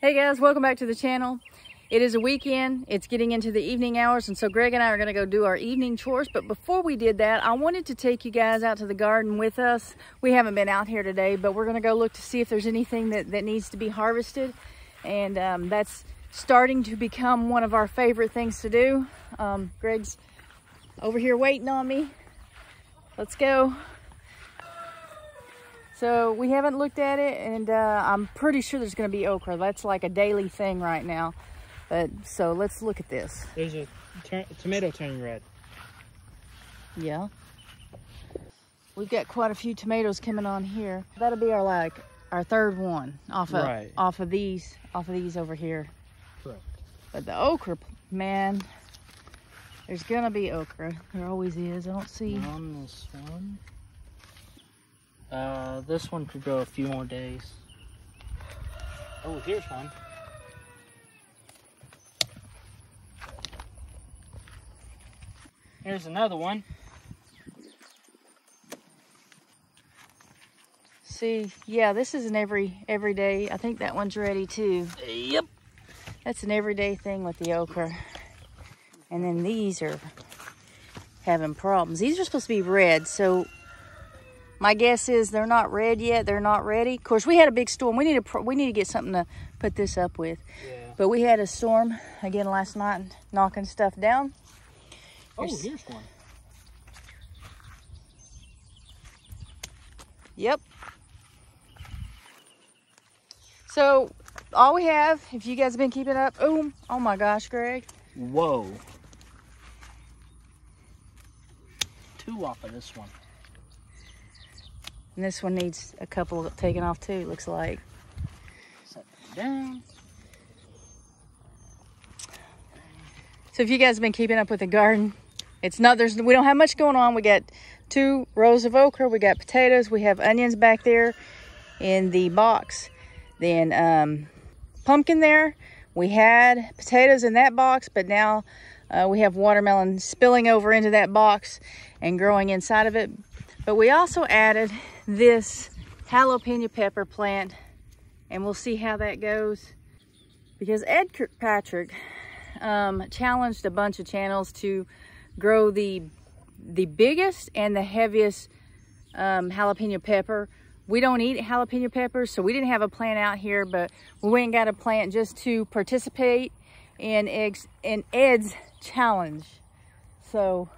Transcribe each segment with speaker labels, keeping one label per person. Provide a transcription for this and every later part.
Speaker 1: Hey guys, welcome back to the channel. It is a weekend, it's getting into the evening hours, and so Greg and I are gonna go do our evening chores. But before we did that, I wanted to take you guys out to the garden with us. We haven't been out here today, but we're gonna go look to see if there's anything that needs to be harvested. And that's starting to become one of our favorite things to do. Greg's over here waiting on me. Let's go. So we haven't looked at it, and I'm pretty sure there's going to be okra. That's like a daily thing right now. But so let's look at this.
Speaker 2: There's a tomato turning red.
Speaker 1: Yeah. We've got quite a few tomatoes coming on here. That'll be our third one off of these over here.
Speaker 2: Correct.
Speaker 1: But the okra, man, there's gonna be okra. There always is. I don't see
Speaker 2: on this one. This one could go a few more days. Oh, here's one. Here's another one.
Speaker 1: See, yeah, this is an everyday. I think that one's ready too.
Speaker 2: Yep.
Speaker 1: That's an everyday thing with the okra. And then these are having problems. These are supposed to be red, so my guess is they're not red yet. They're not ready. Of course, we had a big storm. We need to get something to put this up with. Yeah. But we had a storm again last night, knocking stuff down.
Speaker 2: Oh, here's one.
Speaker 1: Yep. So all we have, if you guys have been keeping up, oh my gosh, Greg.
Speaker 2: Whoa. 2 off of this one.
Speaker 1: And this one needs a couple taken off too, looks like.
Speaker 2: Set that down.
Speaker 1: So if you guys have been keeping up with the garden, we don't have much going on. We got 2 rows of okra, we got potatoes, we have onions back there in the box. Then pumpkin there. We had potatoes in that box, but now we have watermelon spilling over into that box and growing inside of it. But we also added this jalapeno pepper plant, and we'll see how that goes. Because Ed Kirkpatrick challenged a bunch of channels to grow the biggest and the heaviest jalapeno pepper. We don't eat jalapeno peppers, so we didn't have a plant out here, but we went and got a plant just to participate in Ed's challenge. So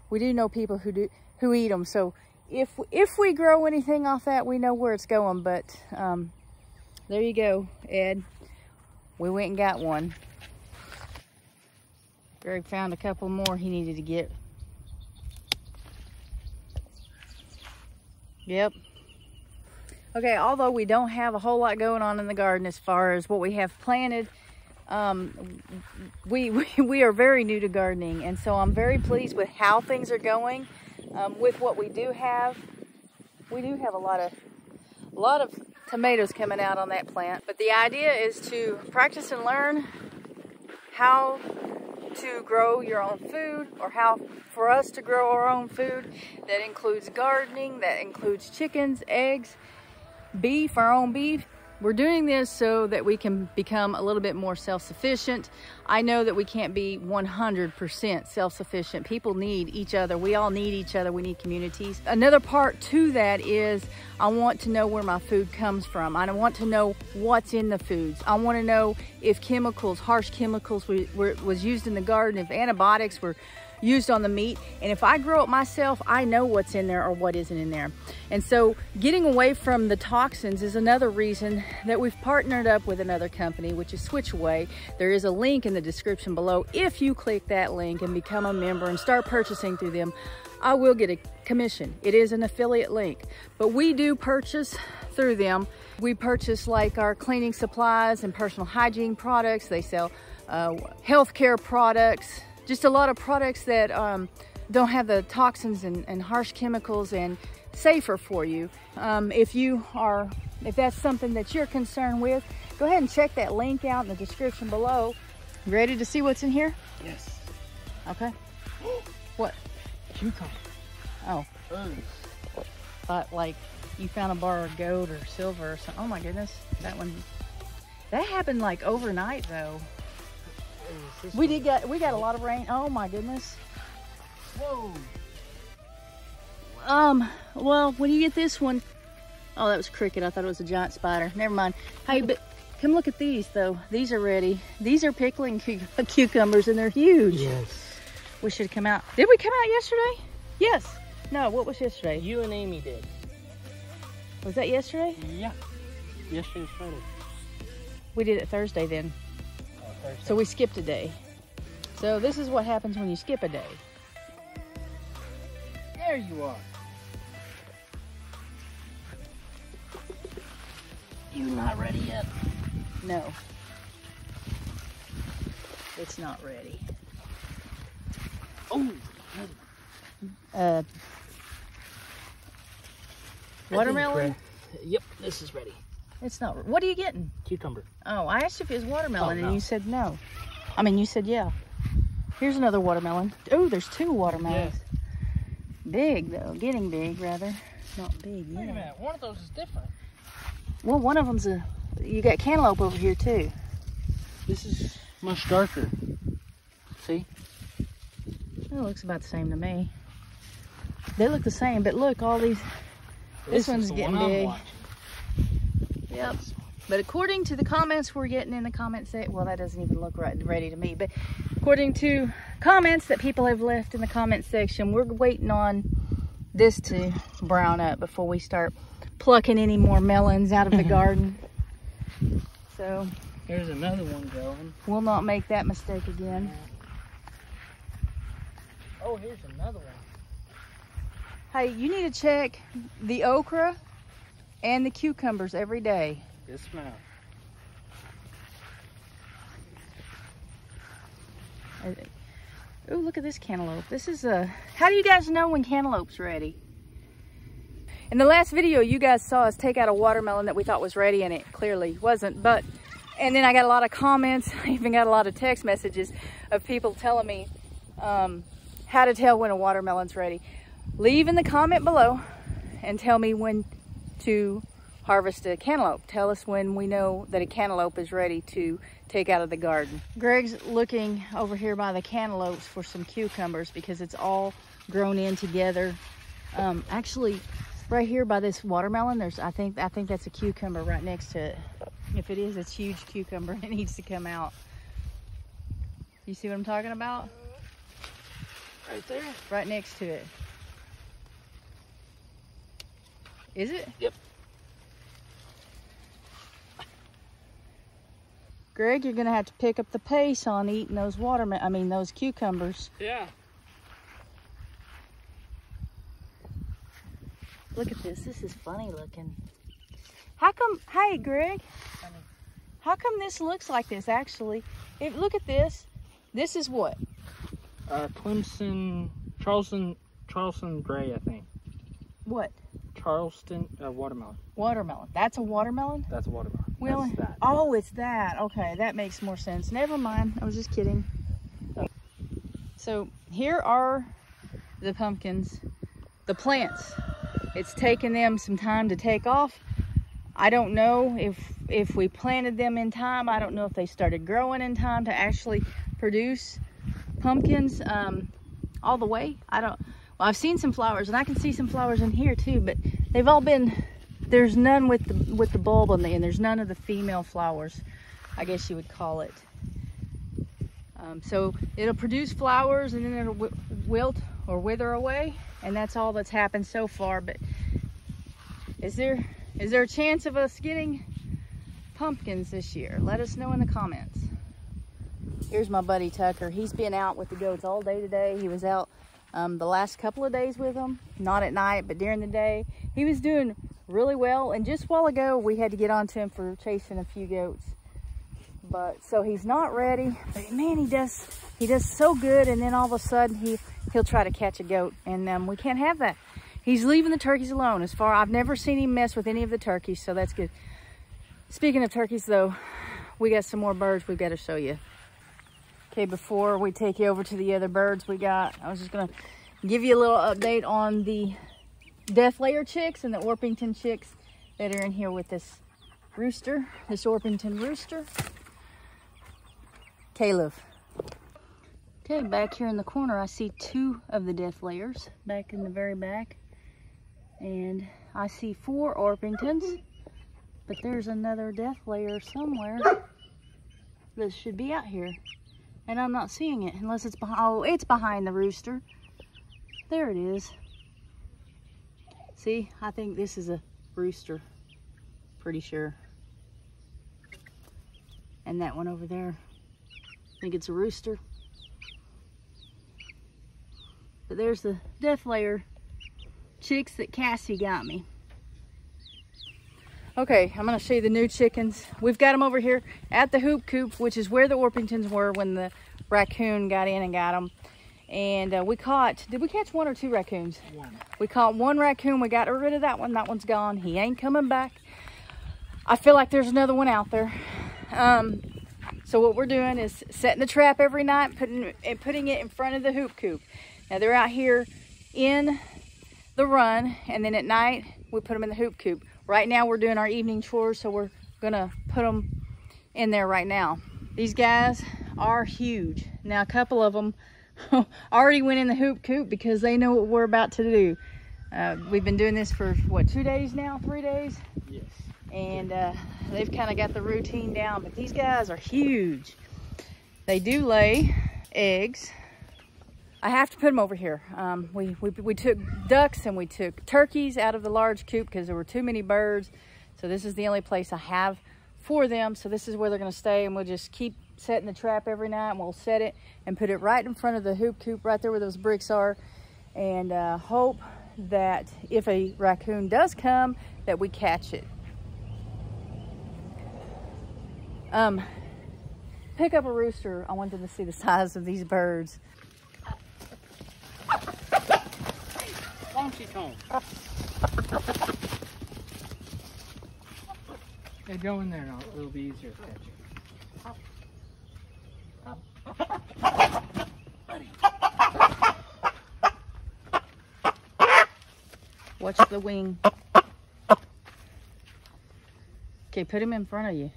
Speaker 1: we do know people who eat them. So if we grow anything off that, we know where it's going. But there you go, Ed. We went and got one. Greg found a couple more he needed to get. Yep. Okay, although we don't have a whole lot going on in the garden as far as what we have planted, we are very new to gardening, and so I'm very pleased with how things are going. With what we do have, we do have a lot of tomatoes coming out on that plant. But the idea is to practice and learn how to grow your own food, or how for us to grow our own food. That includes gardening, that includes chickens, eggs, beef, our own beef. We're doing this so that we can become a little bit more self-sufficient. I know that we can't be 100% self-sufficient. People need each other. We all need each other. We need communities. Another part to that is I want to know where my food comes from. I want to know what's in the foods. I want to know if chemicals, harsh chemicals was used in the garden, if antibiotics were used on the meat. And if I grow it myself, I know what's in there or what isn't in there. And so getting away from the toxins is another reason that we've partnered up with another company, which is Switch Away. There is a link in the description below. If you click that link and become a member and start purchasing through them, I will get a commission. It is an affiliate link, but we do purchase through them. We purchase like our cleaning supplies and personal hygiene products. They sell healthcare products, just a lot of products that don't have the toxins and harsh chemicals, and safer for you. If that's something that you're concerned with, go ahead and check that link out in the description below. Ready to see what's in here?
Speaker 2: Yes.
Speaker 1: Okay. What?
Speaker 2: Cucumber.
Speaker 1: Oh. Thought like you found a bar of gold or silver or something. Oh my goodness, that one. That happened like overnight though. We got a lot of rain. Oh my goodness.
Speaker 2: Whoa.
Speaker 1: Well, when you get this one, oh, that was cricket. I thought it was a giant spider. Never mind. Hey, but come look at these though. These are ready. These are pickling cucumbers and they're huge.
Speaker 2: Yes.
Speaker 1: We should have come out. Did we come out yesterday? Yes. No, what was yesterday?
Speaker 2: You and Amy did.
Speaker 1: Was that yesterday?
Speaker 2: Yeah. Yesterday's Friday.
Speaker 1: We did it Thursday then.
Speaker 2: Oh, Thursday.
Speaker 1: So we skipped a day. So this is what happens when you skip a day.
Speaker 2: There you are. You not ready yet?
Speaker 1: No. It's not ready.
Speaker 2: Oh.
Speaker 1: Watermelon?
Speaker 2: Yep, this is ready.
Speaker 1: It's not. What are you getting?
Speaker 2: Cucumber.
Speaker 1: Oh, I asked if it was watermelon,
Speaker 2: Oh, no.
Speaker 1: and you said no. I mean, you said yeah. Here's another watermelon. Oh, there's 2 watermelons.
Speaker 2: Yes.
Speaker 1: Big though, getting big rather. Not big yet.
Speaker 2: Wait a minute, one of those is different.
Speaker 1: Well, one of them's you got cantaloupe over here too.
Speaker 2: This is much darker. See?
Speaker 1: It looks about the same to me. They look the same, but look, all these. This one's getting big. Yep. But according to the comments we're getting in the comment section, well, that doesn't even look right ready to me, but according to comments that people have left in the comment section, we're waiting on this to brown up before we start plucking any more melons out of the garden. So
Speaker 2: There's another one growing.
Speaker 1: we'll not make that mistake again.
Speaker 2: Oh, here's another one.
Speaker 1: Hey, you need to check the okra and the cucumbers every day.
Speaker 2: Yes, ma'am.
Speaker 1: Oh, look at this cantaloupe. This is how do you guys know when cantaloupe's ready? In the last video, you guys saw us take out a watermelon that we thought was ready, and it clearly wasn't. And then I got a lot of comments. I even got a lot of text messages of people telling me how to tell when a watermelon's ready. Leave in the comment below and tell me when to harvest a cantaloupe. Tell us when we know that a cantaloupe is ready to take out of the garden. Greg's looking over here by the cantaloupes for some cucumbers because it's all grown in together. Actually, right here by this watermelon, I think that's a cucumber right next to it. If it is, it's huge cucumber. It needs to come out. You see what I'm talking about?
Speaker 2: Right there?
Speaker 1: Right next to it. Is it?
Speaker 2: Yep.
Speaker 1: Greg, you're gonna have to pick up the pace on eating those those cucumbers.
Speaker 2: Yeah.
Speaker 1: Look at this. This is funny looking. How come? Hey, Greg. How come this looks like this? Actually, look at this. This is what?
Speaker 2: Charleston Gray, I think.
Speaker 1: What?
Speaker 2: Charleston watermelon.
Speaker 1: Watermelon. That's a watermelon?
Speaker 2: That's a watermelon.
Speaker 1: That's that. Oh, it's that. Okay, that makes more sense. Never mind. I was just kidding. So here are the pumpkins, the plants. It's taken them some time to take off. I don't know if we planted them in time. I don't know if they started growing in time to actually produce pumpkins all the way. Well, I've seen some flowers, and I can see some flowers in here too, but they've all been, there's none with the bulb on the end. There's none of the female flowers, I guess you would call it. So it'll produce flowers and then it'll wilt or wither away, and that's all that's happened so far. But is there a chance of us getting pumpkins this year? Let us know in the comments. Here's my buddy Tucker. He's been out with the goats all day today. He was out the last couple of days with them, not at night, but during the day. He was doing really well, and just a while ago we had to get onto him for chasing a few goats. But so he's not ready, but man, he does so good, and then all of a sudden he'll try to catch a goat, and we can't have that. He's leaving the turkeys alone. I've never seen him mess with any of the turkeys, so that's good. Speaking of turkeys though, we got some more birds we've got to show you. Okay, before we take you over to the other birds I was just gonna give you a little update on the death layer chicks and the Orpington chicks that are in here with us rooster, this Orpington rooster. Caleb. Okay, back here in the corner, I see 2 of the death layers back in the very back. And I see 4 Orpingtons, but there's another death layer somewhere that should be out here. And I'm not seeing it unless it's behind, oh, it's behind the rooster. There it is. See, I think this is a rooster, pretty sure. And that one over there, I think it's a rooster. But there's the death layer chicks that Cassie got me. Okay, I'm gonna show you the new chickens. We've got them over here at the hoop coop, which is where the Orpingtons were when the raccoon got in and got them. And we caught, did we catch 1 or 2 raccoons? 1. We caught 1 raccoon. We got rid of that one. That one's gone. He ain't coming back. I feel like there's another one out there. So what we're doing is setting the trap every night, putting it in front of the hoop coop. Now they're out here in the run, and then at night we put them in the hoop coop. Right now we're doing our evening chores, so we're gonna put them in there right now. These guys are huge. Now a couple of them already went in the hoop coop because they know what we're about to do. We've been doing this for what, 2 days now, 3 days?
Speaker 2: Yes.
Speaker 1: And they've kind of got the routine down, but these guys are huge. They do lay eggs. I have to put them over here. We took ducks and we took turkeys out of the large coop because there were too many birds. So this is the only place I have for them. So this is where they're gonna stay, and we'll just keep setting the trap every night, and we'll set it and put it right in front of the hoop coop, right there where those bricks are, and hope that if a raccoon does come, that we catch it. Pick up a rooster. I want them to see the size of these birds.
Speaker 2: Why don't you come? Yeah, go in there and it'll be easier to catch you.
Speaker 1: Watch the wing. Okay, put him in front of you.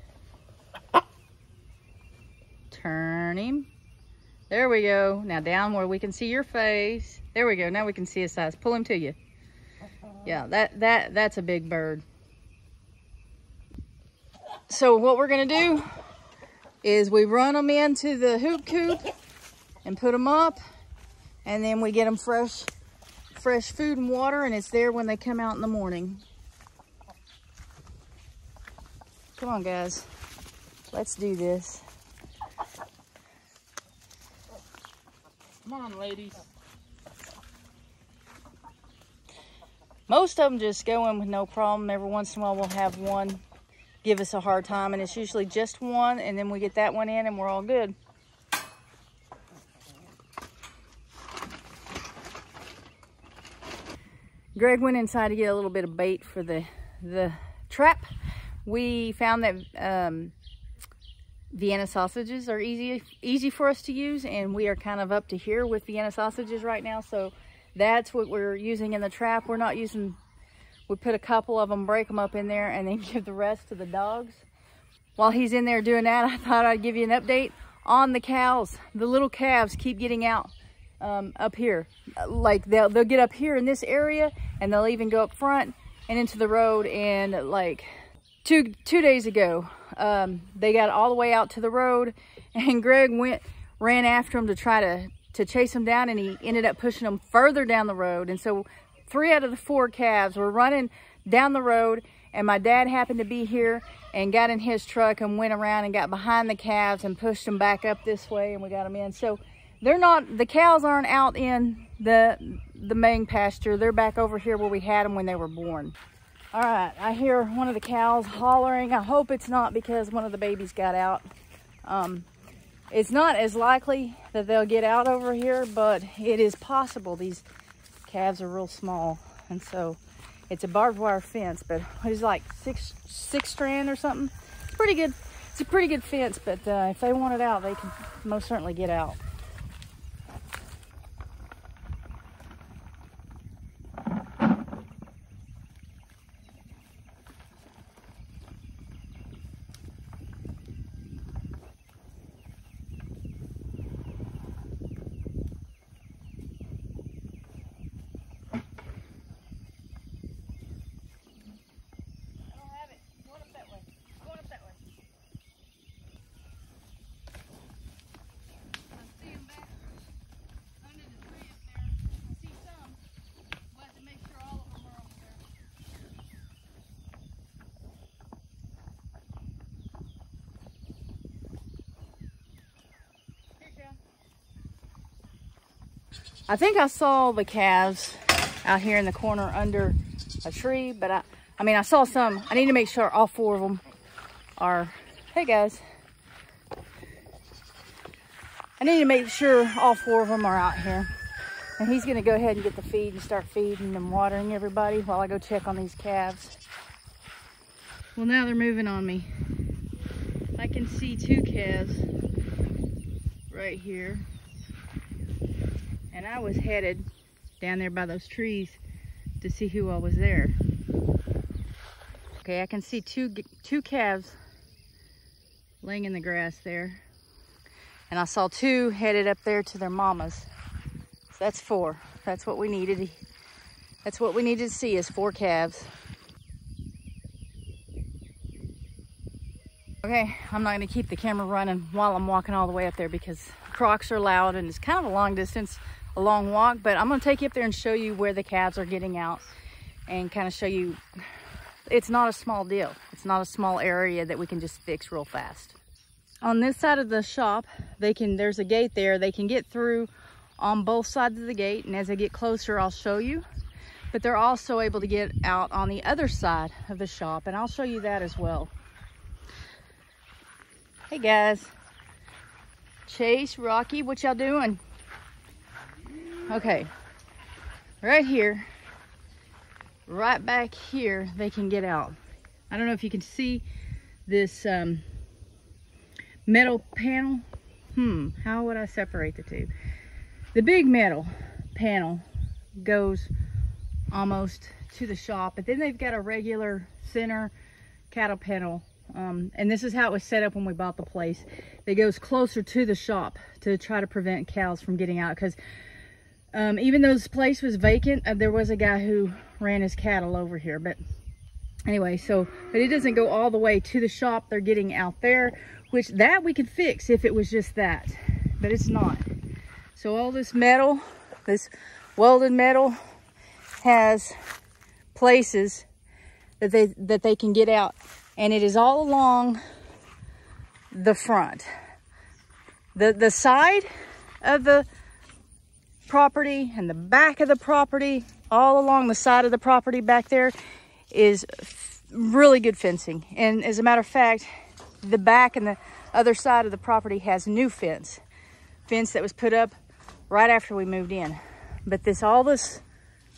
Speaker 1: Turn him. There we go. Now down where we can see your face. There we go. Now we can see his size. Pull him to you. Yeah, that's a big bird. So what we're gonna do is we run them into the hoop coop and put them up, and then we get them fresh food and water, and it's there when they come out in the morning. Come on, guys. Let's do this.
Speaker 2: Come on, ladies.
Speaker 1: Most of them just go in with no problem. Every once in a while we'll have one give us a hard time, and it's usually just one, and then we get that one in and we're all good. Greg went inside to get a little bit of bait for the trap. We found that Vienna sausages are easy for us to use, and we are kind of up to here with Vienna sausages right now, so that's what we're using in the trap. We're not using, we put a couple of them, break them up in there, and then give the rest to the dogs. While he's in there doing that, I thought I'd give you an update on the cows. The little calves keep getting out up here. Like they'll get up here in this area, and they'll even go up front and into the road. And like two days ago, they got all the way out to the road, and Greg ran after them to try to chase them down, and he ended up pushing them further down the road. And so 3 out of the 4 calves were running down the road, and my dad happened to be here and got in his truck and went around and got behind the calves and pushed them back up this way, and we got them in. So the cows aren't out in the main pasture. They're back over here where we had them when they were born. All right, I hear one of the cows hollering. I hope it's not because one of the babies got out. It's not as likely that they'll get out over here, but it is possible. These calves are real small, and so it's a barbed wire fence, but it's like six strand or something. It's pretty good. It's a pretty good fence, but if they want it out, they can most certainly get out. I think I saw the calves out here in the corner under a tree, but I mean, I saw some. I need to make sure all 4 of them are, hey guys. I need to make sure all 4 of them are out here. And he's gonna go ahead and get the feed and start feeding and watering everybody while I go check on these calves. Well, now they're moving on me. I can see 2 calves right here. And I was headed down there by those trees to see who all was there. Okay, I can see two calves laying in the grass there. And I saw 2 headed up there to their mamas. So that's 4. That's what we needed. That's what we needed to see, is 4 calves. Okay, I'm not gonna keep the camera running while I'm walking all the way up there because crocs are loud and it's kind of a long distance, a long walk, but I'm gonna take you up there and show you where the calves are getting out and kind of show you it's not a small deal. It's not a small area that we can just fix real fast. On this side of the shop, there's a gate there. They can get through on both sides of the gate, and as I get closer, I'll show you. But they're also able to get out on the other side of the shop, and I'll show you that as well. Hey guys. Chase, Rocky, what y'all doing? Okay, right here, right back here, they can get out. I don't know if you can see this metal panel. How would I separate the two? The big metal panel goes almost to the shop, but then they've got a regular center cattle panel. And this is how it was set up when we bought the place. It goes closer to the shop to try to prevent cows from getting out, because even though this place was vacant, there was a guy who ran his cattle over here. But anyway, but it doesn't go all the way to the shop. They're getting out there, which that we could fix if it was just that, but it's not. So all this metal, this welded metal, has places that they can get out, and it is all along the front. The side of the property and the back of the property, all along the side of the property back there, is really good fencing. And as a matter of fact, the back and the other side of the property has new fence that was put up right after we moved in. But all this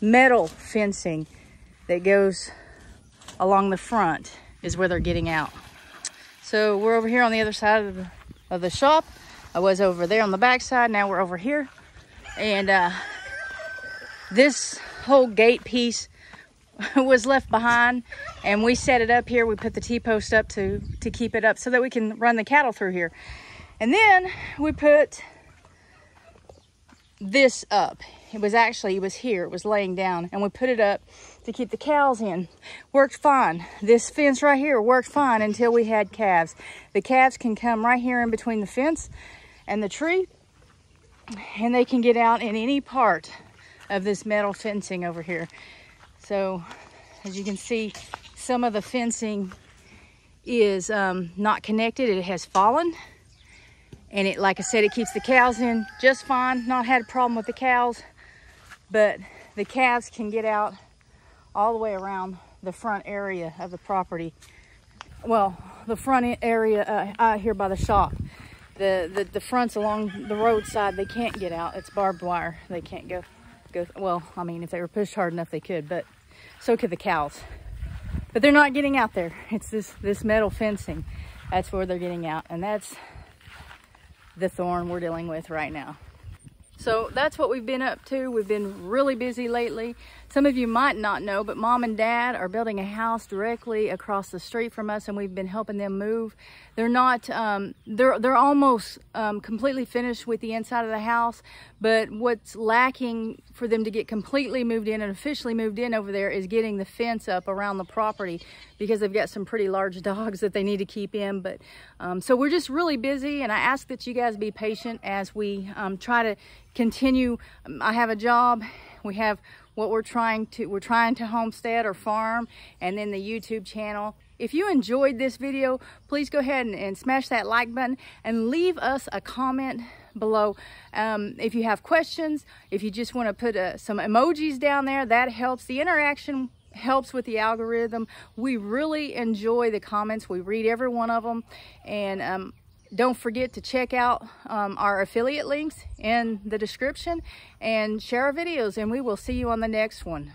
Speaker 1: metal fencing that goes along the front is where they're getting out. So we're over here on the other side of the shop. I was over there on the back side. Now we're over here. And this whole gate piece was left behind, and we set it up here. We put the T-post up to keep it up so that we can run the cattle through here. And then we put this up. It was here, it was laying down, and we put it up to keep the cows in. Worked fine. This fence right here worked fine until we had calves. The calves can come right here in between the fence and the tree, and they can get out in any part of this metal fencing over here. So as you can see, some of the fencing is not connected. It has fallen, and it, like I said, it keeps the cows in just fine. Not had a problem with the cows, but the calves can get out all the way around the front area of the property. Well, the front area out here by the shop. The fronts along the roadside, they can't get out. It's barbed wire. They can't go. Well, I mean, if they were pushed hard enough, they could, but so could the cows. But they're not getting out there. It's this metal fencing. That's where they're getting out, and that's the thorn we're dealing with right now. So that's what we've been up to. We've been really busy lately. Some of you might not know, but Mom and Dad are building a house directly across the street from us, and we've been helping them move. They're not, they're almost completely finished with the inside of the house, but what's lacking for them to get completely moved in and officially moved in over there is getting the fence up around the property, because they've got some pretty large dogs that they need to keep in. But so we're just really busy, and I ask that you guys be patient as we try to continue. I have a job We have what we're trying to homestead or farm, and then the YouTube channel. If you enjoyed this video, please go ahead and smash that like button and leave us a comment below. If you have questions, if you just want to put some emojis down there, that helps. The interaction helps with the algorithm. We really enjoy the comments. We read every one of them. And don't forget to check out our affiliate links in the description and share our videos, and we will see you on the next one.